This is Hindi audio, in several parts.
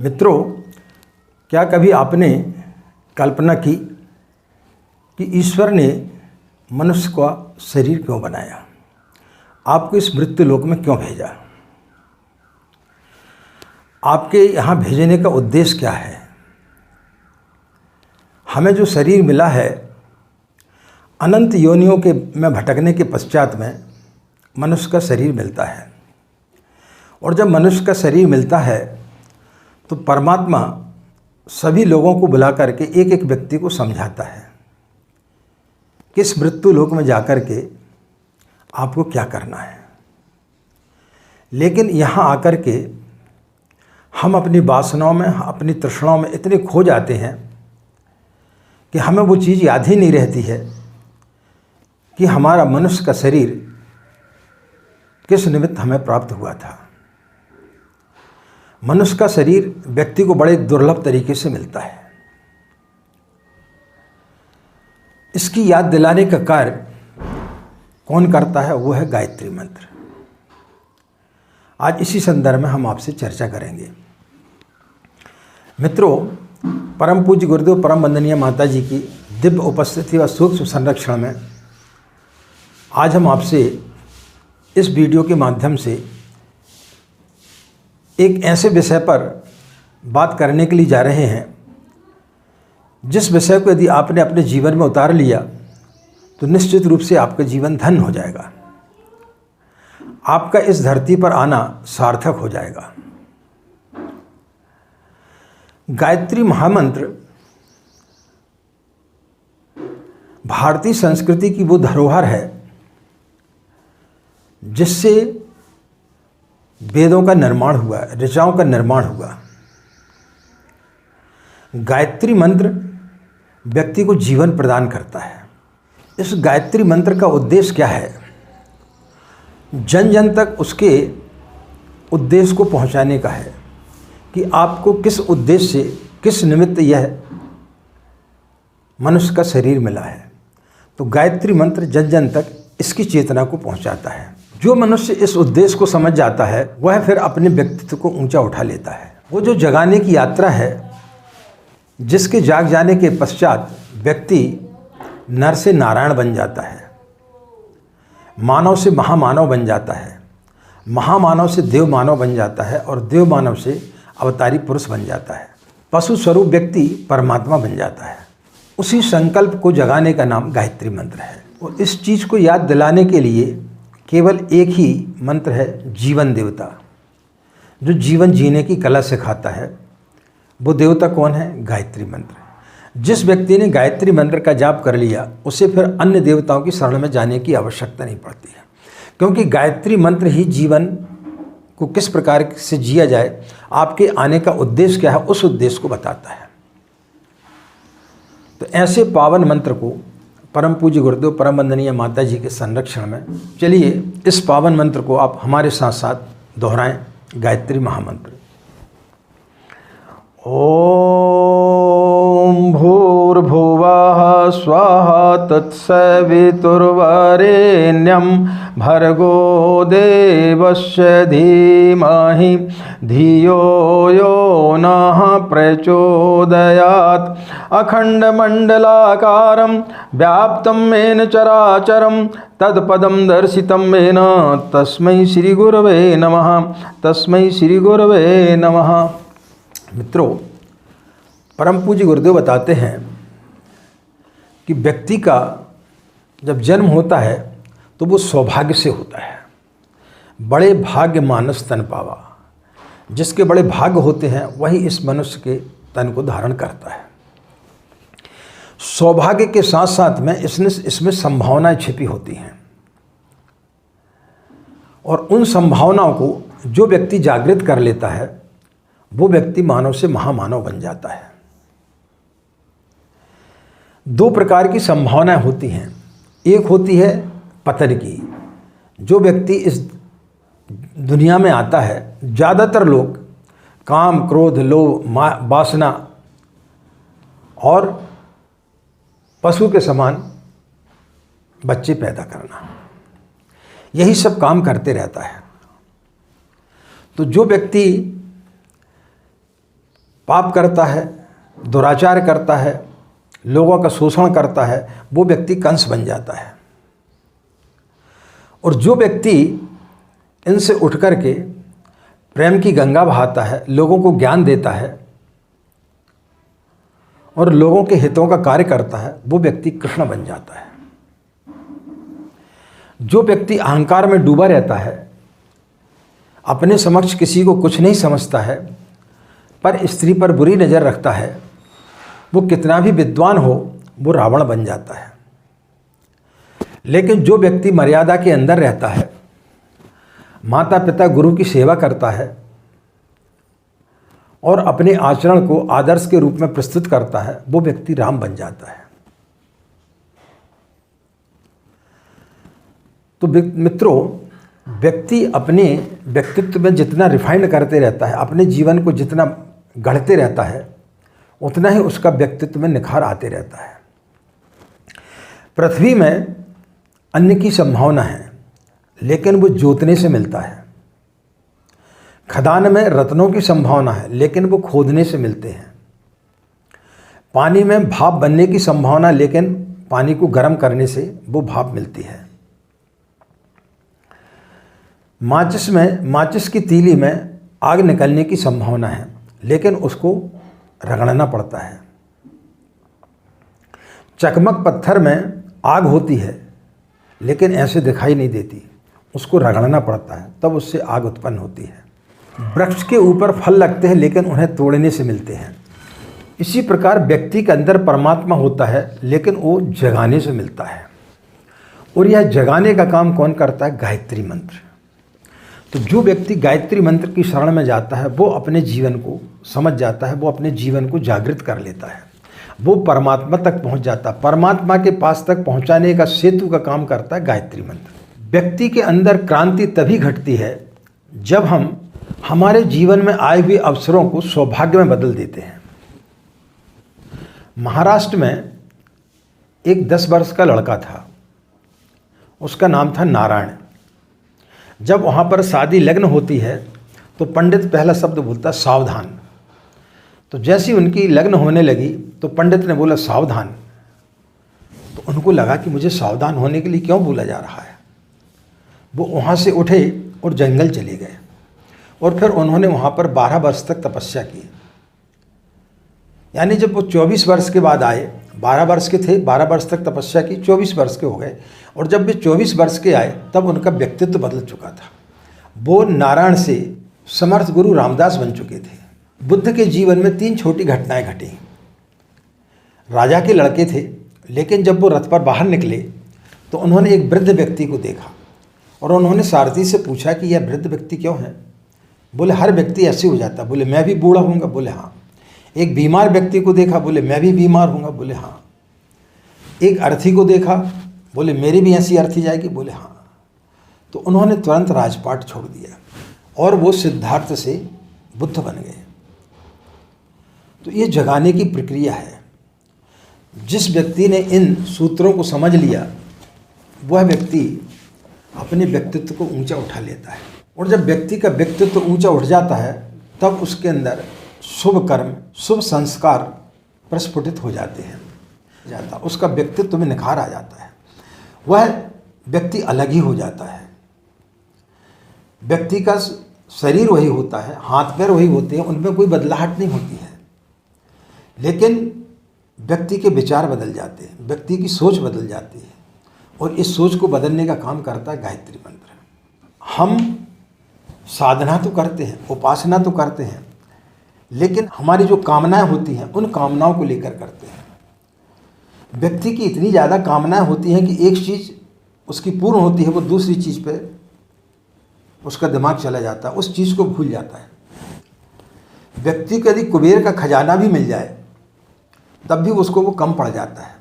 मित्रों, क्या कभी आपने कल्पना की कि ईश्वर ने मनुष्य का शरीर क्यों बनाया, आपको इस मृत्यु लोक में क्यों भेजा, आपके यहाँ भेजने का उद्देश्य क्या है। हमें जो शरीर मिला है, अनंत योनियों के में भटकने के पश्चात में मनुष्य का शरीर मिलता है। और जब मनुष्य का शरीर मिलता है तो परमात्मा सभी लोगों को बुला करके एक एक व्यक्ति को समझाता है कि इस मृत्यु लोक में जाकर के आपको क्या करना है। लेकिन यहाँ आकर के हम अपनी वासनाओं में, अपनी तृष्णाओं में इतने खो जाते हैं कि हमें वो चीज़ याद ही नहीं रहती है कि हमारा मनुष्य का शरीर किस निमित्त हमें प्राप्त हुआ था। मनुष्य का शरीर व्यक्ति को बड़े दुर्लभ तरीके से मिलता है। इसकी याद दिलाने का कार्य कौन करता है? वो है गायत्री मंत्र। आज इसी संदर्भ में हम आपसे चर्चा करेंगे। मित्रों, परम पूज्य गुरुदेव परम वंदनीय माता जी की दिव्य उपस्थिति व सूक्ष्म संरक्षण में आज हम आपसे इस वीडियो के माध्यम से एक ऐसे विषय पर बात करने के लिए जा रहे हैं जिस विषय को यदि आपने अपने जीवन में उतार लिया तो निश्चित रूप से आपका जीवन धन्य हो जाएगा, आपका इस धरती पर आना सार्थक हो जाएगा। गायत्री महामंत्र भारतीय संस्कृति की वो धरोहर है जिससे वेदों का निर्माण हुआ, ऋचाओं का निर्माण हुआ। गायत्री मंत्र व्यक्ति को जीवन प्रदान करता है। इस गायत्री मंत्र का उद्देश्य क्या है? जन जन तक उसके उद्देश्य को पहुंचाने का है कि आपको किस उद्देश्य से, किस निमित्त यह मनुष्य का शरीर मिला है। तो गायत्री मंत्र जन जन तक इसकी चेतना को पहुंचाता है। जो मनुष्य इस उद्देश्य को समझ जाता है वह फिर अपने व्यक्तित्व को ऊंचा उठा लेता है। वो जो जगाने की यात्रा है, जिसके जाग जाने के पश्चात व्यक्ति नर से नारायण बन जाता है, मानव से महामानव बन जाता है, महामानव से देव मानव बन जाता है और देव मानव से अवतारी पुरुष बन जाता है, पशु स्वरूप व्यक्ति परमात्मा बन जाता है। उसी संकल्प को जगाने का नाम गायत्री मंत्र है। और इस चीज़ को याद दिलाने के लिए केवल एक ही मंत्र है, जीवन देवता, जो जीवन जीने की कला सिखाता है। वो देवता कौन है? गायत्री मंत्र। जिस व्यक्ति ने गायत्री मंत्र का जाप कर लिया उसे फिर अन्य देवताओं की शरण में जाने की आवश्यकता नहीं पड़ती है, क्योंकि गायत्री मंत्र ही जीवन को किस प्रकार से जिया जाए, आपके आने का उद्देश्य क्या है, उस उद्देश्य को बताता है। तो ऐसे पावन मंत्र को परम पूज्य गुरुदेव परम वंदनीय माता जी के संरक्षण में, चलिए इस पावन मंत्र को आप हमारे साथ साथ दोहराएं। गायत्री महामंत्र। ओम भूर्भुवः स्वाहा तत्सवितुर्वरेण्यं भर्गो देवस्य धीमहि धियो यो नः प्रचोदयात्। अखण्डमण्डलाकारं व्याप्तं येन चराचरं तत्पदं दर्शितं येन तस्मै श्रीगुरवे नमः। तस्मै श्रीगुरवे नमः। मित्रों, परम पूज्य गुरुदेव बताते हैं कि व्यक्ति का जब जन्म होता है तो वो सौभाग्य से होता है। बड़े भाग्य मानस तन पावा। जिसके बड़े भाग्य होते हैं वही इस मनुष्य के तन को धारण करता है। सौभाग्य के साथ साथ में इसमें संभावनाएं छिपी होती हैं, और उन संभावनाओं को जो व्यक्ति जागृत कर लेता है वो व्यक्ति मानव से महामानव बन जाता है। दो प्रकार की संभावनाएं होती हैं। एक होती है पतन की। जो व्यक्ति इस दुनिया में आता है, ज़्यादातर लोग काम, क्रोध, लोभ, वासना और पशु के समान बच्चे पैदा करना, यही सब काम करते रहता है। तो जो व्यक्ति पाप करता है, दुराचार करता है, लोगों का शोषण करता है, वो व्यक्ति कंस बन जाता है। और जो व्यक्ति इनसे उठ कर के प्रेम की गंगा बहाता है, लोगों को ज्ञान देता है और लोगों के हितों का कार्य करता है, वो व्यक्ति कृष्ण बन जाता है। जो व्यक्ति अहंकार में डूबा रहता है, अपने समक्ष किसी को कुछ नहीं समझता है, पर स्त्री पर बुरी नज़र रखता है, वो कितना भी विद्वान हो, वो रावण बन जाता है। लेकिन जो व्यक्ति मर्यादा के अंदर रहता है, माता पिता गुरु की सेवा करता है और अपने आचरण को आदर्श के रूप में प्रस्तुत करता है, वो व्यक्ति राम बन जाता है। तो मित्रों, व्यक्ति अपने व्यक्तित्व में जितना रिफाइंड करते रहता है, अपने जीवन को जितना गढ़ते रहता है, उतना ही उसका व्यक्तित्व में निखार आते रहता है। पृथ्वी में अन्न की संभावना है, लेकिन वो जोतने से मिलता है। खदान में रत्नों की संभावना है, लेकिन वो खोदने से मिलते हैं। पानी में भाप बनने की संभावना, लेकिन पानी को गर्म करने से वो भाप मिलती है। माचिस की तीली में आग निकलने की संभावना है, लेकिन उसको रगड़ना पड़ता है। चकमक पत्थर में आग होती है, लेकिन ऐसे दिखाई नहीं देती, उसको रगड़ना पड़ता है, तब उससे आग उत्पन्न होती है। वृक्ष के ऊपर फल लगते हैं, लेकिन उन्हें तोड़ने से मिलते हैं। इसी प्रकार व्यक्ति के अंदर परमात्मा होता है, लेकिन वो जगाने से मिलता है। और यह जगाने का काम कौन करता है? गायत्री मंत्र। तो जो व्यक्ति गायत्री मंत्र की शरण में जाता है, वो अपने जीवन को समझ जाता है, वो अपने जीवन को जागृत कर लेता है, वो परमात्मा तक पहुंच जाता है। परमात्मा के पास तक पहुंचाने का सेतु का काम करता है गायत्री मंत्र। व्यक्ति के अंदर क्रांति तभी घटती है जब हम हमारे जीवन में आए हुए अवसरों को सौभाग्य में बदल देते हैं। महाराष्ट्र में एक 10 वर्ष का लड़का था, उसका नाम था नारायण। जब वहाँ पर शादी लग्न होती है तो पंडित पहला शब्द बोलता सावधान। तो जैसी उनकी लग्न होने लगी तो पंडित ने बोला सावधान। तो उनको लगा कि मुझे सावधान होने के लिए क्यों बोला जा रहा है। वो वहाँ से उठे और जंगल चले गए और फिर उन्होंने वहाँ पर 12 वर्ष तक तपस्या की। यानी जब वो 24 वर्ष के बाद आए, 12 वर्ष के थे, 12 वर्ष तक तपस्या की, 24 वर्ष के हो गए, और जब वे 24 वर्ष के आए तब उनका व्यक्तित्व बदल चुका था। वो नारायण से समर्थ गुरु रामदास बन चुके थे। बुद्ध के जीवन में 3 छोटी घटनाएं घटी। राजा के लड़के थे, लेकिन जब वो रथ पर बाहर निकले तो उन्होंने एक वृद्ध व्यक्ति को देखा और उन्होंने सारथी से पूछा कि यह वृद्ध व्यक्ति क्यों है। बोले हर व्यक्ति ऐसे हो जाता। बोले मैं भी बूढ़ा हूँगा। बोले हाँ। एक बीमार व्यक्ति को देखा। बोले मैं भी बीमार हूँगा। बोले हाँ। एक अर्थी को देखा। बोले मेरी भी ऐसी अर्थी जाएगी। बोले हाँ। तो उन्होंने तुरंत राजपाट छोड़ दिया और वो सिद्धार्थ से बुद्ध बन गए। तो ये जगाने की प्रक्रिया है। जिस व्यक्ति ने इन सूत्रों को समझ लिया, वह व्यक्ति अपने व्यक्तित्व को ऊंचा उठा लेता है। और जब व्यक्ति का व्यक्तित्व ऊंचा उठ जाता है, तब उसके अंदर शुभ कर्म, शुभ संस्कार प्रस्फुटित हो जाते हैं। उसका व्यक्तित्व में निखार आ जाता है। वह व्यक्ति अलग ही हो जाता है। व्यक्ति का शरीर वही होता है, हाथ पैर वही होते हैं, उनमें कोई बदलाहट नहीं होती है, लेकिन व्यक्ति के विचार बदल जाते हैं, व्यक्ति की सोच बदल जाती है। और इस सोच को बदलने का काम करता है गायत्री मंत्र। हम साधना तो करते हैं, उपासना तो करते हैं, लेकिन हमारी जो कामनाएं होती हैं, उन कामनाओं को लेकर करते हैं। व्यक्ति की इतनी ज़्यादा कामनाएं होती हैं कि एक चीज़ उसकी पूर्ण होती है, वो दूसरी चीज़ पे उसका दिमाग चला जाता है, उस चीज़ को भूल जाता है। व्यक्ति को यदि कुबेर का खजाना भी मिल जाए, तब भी उसको वो कम पड़ जाता है।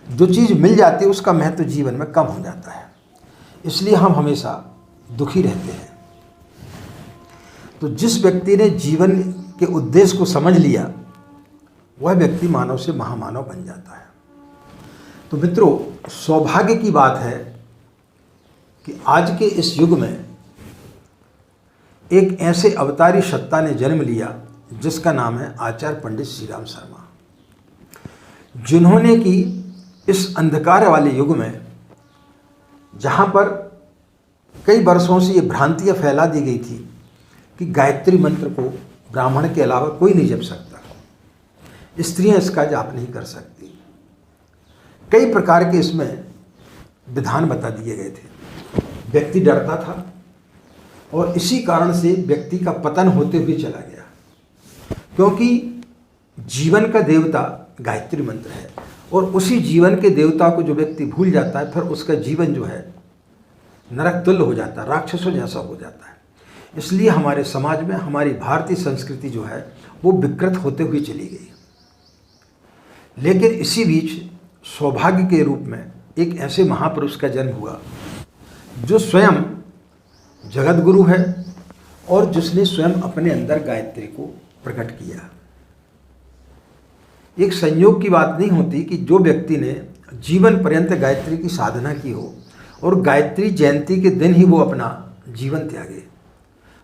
जो चीज़ मिल जाती है उसका महत्व जीवन में कम हो जाता है। इसलिए हम हमेशा दुखी रहते हैं। तो जिस व्यक्ति ने जीवन के उद्देश्य को समझ लिया, वह व्यक्ति मानव से महामानव बन जाता है। तो मित्रों, सौभाग्य की बात है कि आज के इस युग में एक ऐसे अवतारी सत्ता ने जन्म लिया जिसका नाम है आचार्य पंडित श्री राम शर्मा, जिन्होंने कि इस अंधकार वाले युग में, जहाँ पर कई वर्षों से ये भ्रांतियाँ फैला दी गई थी कि गायत्री मंत्र को ब्राह्मण के अलावा कोई नहीं जप सकता, स्त्रियाँ इसका जाप नहीं कर सकती, कई प्रकार के इसमें विधान बता दिए गए थे। व्यक्ति डरता था और इसी कारण से व्यक्ति का पतन होते हुए चला गया, क्योंकि जीवन का देवता गायत्री मंत्र है और उसी जीवन के देवता को जो व्यक्ति भूल जाता है, फिर उसका जीवन जो है नरक तुल्य हो जाता है, राक्षसों जैसा हो जाता है। इसलिए हमारे समाज में हमारी भारतीय संस्कृति जो है वो विकृत होते हुए चली गई। लेकिन इसी बीच सौभाग्य के रूप में एक ऐसे महापुरुष का जन्म हुआ जो स्वयं जगत गुरु है और जिसने स्वयं अपने अंदर गायत्री को प्रकट किया। एक संयोग की बात नहीं होती कि जो व्यक्ति ने जीवन पर्यंत गायत्री की साधना की हो और गायत्री जयंती के दिन ही वो अपना जीवन त्यागे।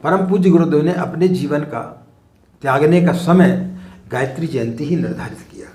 परम पूज्य गुरुदेव ने अपने जीवन का त्यागने का समय गायत्री जयंती ही निर्धारित किया।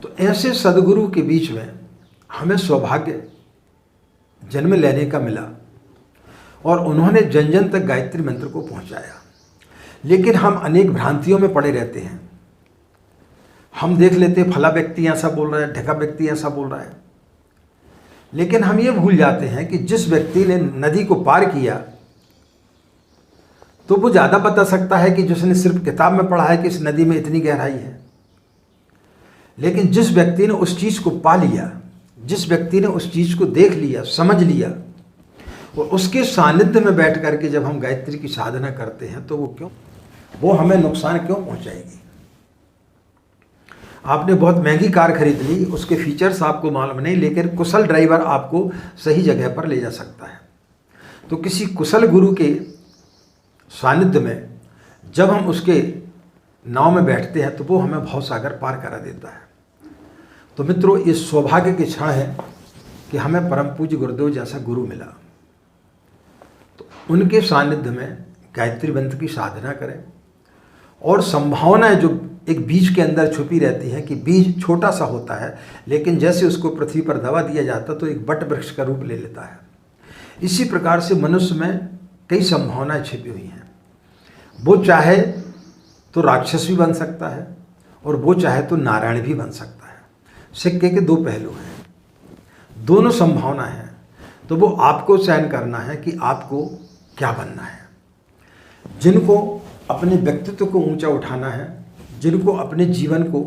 तो ऐसे सदगुरु के बीच में हमें सौभाग्य जन्म लेने का मिला और उन्होंने जन जन तक गायत्री मंत्र को पहुंचाया। लेकिन हम अनेक भ्रांतियों में पड़े रहते हैं। हम देख लेते फला व्यक्ति ऐसा बोल रहा है, ढका व्यक्ति ऐसा बोल रहा है, लेकिन हम ये भूल जाते हैं कि जिस व्यक्ति ने नदी को पार किया तो वो ज़्यादा बता सकता है कि जिसने सिर्फ किताब में पढ़ा है कि इस नदी में इतनी गहराई है। लेकिन जिस व्यक्ति ने उस चीज़ को पा लिया, जिस व्यक्ति ने उस चीज़ को देख लिया, समझ लिया, और उसके सानिध्य में बैठ करके जब हम गायत्री की साधना करते हैं तो वो हमें नुकसान क्यों पहुंचाएगी। आपने बहुत महंगी कार खरीद ली, उसके फीचर्स आपको मालूम नहीं, लेकिन कुशल ड्राइवर आपको सही जगह पर ले जा सकता है। तो किसी कुशल गुरु के सानिध्य में जब हम उसके नाव में बैठते हैं तो वो हमें भवसागर पार करा देता है। तो मित्रों, ये सौभाग्य के क्षण है कि हमें परम पूज्य गुरुदेव जैसा गुरु मिला। तो उनके सानिध्य में गायत्री मंत्र की साधना करें और संभावनाएं जो एक बीज के अंदर छुपी रहती हैं कि बीज छोटा सा होता है, लेकिन जैसे उसको पृथ्वी पर दबा दिया जाता तो एक बट वृक्ष का रूप ले लेता है। इसी प्रकार से मनुष्य में कई संभावनाएं छिपी हुई हैं। वो चाहे तो राक्षस भी बन सकता है और वो चाहे तो नारायण भी बन सकता है। सिक्के के दो पहलू हैं, दोनों संभावना है। तो वो आपको चयन करना है कि आपको क्या बनना है। जिनको अपने व्यक्तित्व को ऊंचा उठाना है, जिनको अपने जीवन को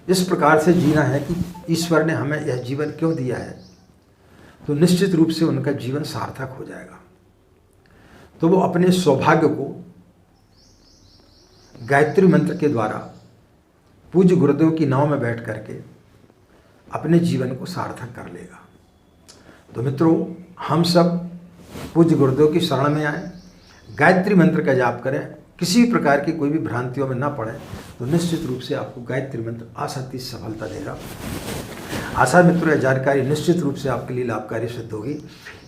इस प्रकार से जीना है कि ईश्वर ने हमें यह जीवन क्यों दिया है, तो निश्चित रूप से उनका जीवन सार्थक हो जाएगा। तो वो अपने सौभाग्य को गायत्री मंत्र के द्वारा पूज्य गुरुदेव की नाव में बैठ करके अपने जीवन को सार्थक कर लेगा। तो मित्रों, हम सब पूज्य गुरुदेव की शरण में आए, गायत्री मंत्र का जाप करें, किसी प्रकार की कोई भी भ्रांतियों में ना पड़े, तो निश्चित रूप से आपको गायत्री मंत्र आसानी से सफलता देगा। आशा मित्रों, यह जानकारी निश्चित रूप से आपके लिए लाभकारी सिद्ध होगी।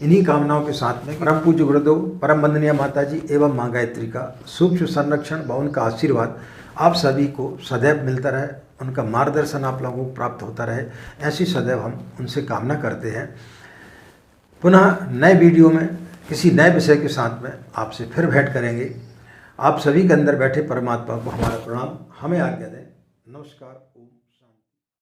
इन्हीं कामनाओं के साथ में परम पूज्य गुरुदेव, परम वंदनीय माता जी एवं माँ गायत्री का सूक्ष्म संरक्षण व उनका आशीर्वाद आप सभी को सदैव मिलता रहे, उनका मार्गदर्शन आप लोगों को प्राप्त होता रहे, ऐसी सदैव हम उनसे कामना करते हैं। पुनः नए वीडियो में किसी नए विषय के साथ में आपसे फिर भेंट करेंगे। आप सभी के अंदर बैठे परमात्मा को हमारा प्रणाम, हमें आज्ञा दें। नमस्कार। ओम।